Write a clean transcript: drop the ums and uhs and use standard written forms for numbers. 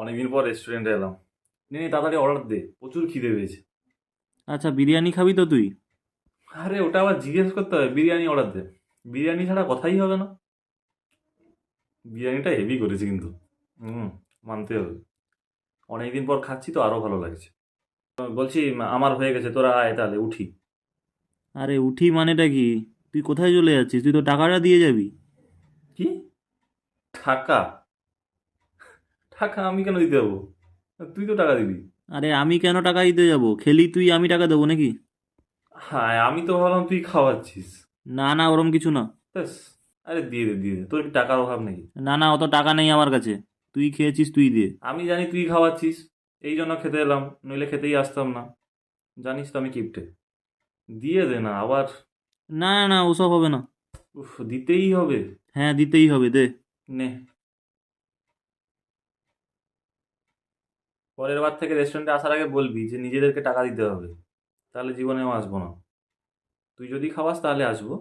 অনেকদিন পর রেস্টুরেন্টে এলাম। নে নে, তাড়াতাড়ি অর্ডার দে, প্রচুর খিদে পেয়েছে। আচ্ছা, বিরিয়ানি খাবি তো তুই? আরে ওটা আবার জিজ্ঞেস করতে হবে? বিরিয়ানি অর্ডার দে। বিরিয়ানি ছাড়া কথাই হবে না। বিরিয়ানিটা হেভি করেছে কিন্তু। হুম, মানতে হবে। অনেকদিন পর খাচ্ছি তো আরো ভালো লাগছে। বলছি, আমার হয়ে গেছে, তোরা আয় তাহলে উঠি। আরে উঠি মানেটা কি? তুই কোথায় চলে যাচ্ছিস? তুই তো টাকাটা দিয়ে যাবি। কি? টাকা? টাকা আমি কেন দিতে যাবো? তুই তো টাকা দিবি। আরে আমি কেন টাকা দিতে যাব? খেলি তুই, আমি টাকা দেবো নাকি? হ্যাঁ, আমি তো ভাবলাম তুই খাওয়াচ্ছিস। না না, ওরম কিছু না। ব্যাস। আরে দিয়ে দে দিয়ে দে, তোর কি টাকার অভাব নাকি? না না, অত টাকা নেই আমার কাছে। তুই খেয়েছিস, তুই দে। আমি জানি তুই খাওয়াচ্ছিস, এই জন্য খেতে এলাম, নইলে খেতেই আসতাম না। জানিস তো আমি কিপটে। দিয়ে দে না আবার। না না না, ওসব হবে না। উফ, দিতেই হবে। হ্যাঁ, দিতেই হবে, দে। নে। পরের বার থেকে রেস্টুরেন্টে আসার আগে বলবি যে নিজেদেরকে টাকা দিতে হবে, তাহলে জীবনেও আসবো না। তুই যদি খাওয়াস তাহলে আসবো।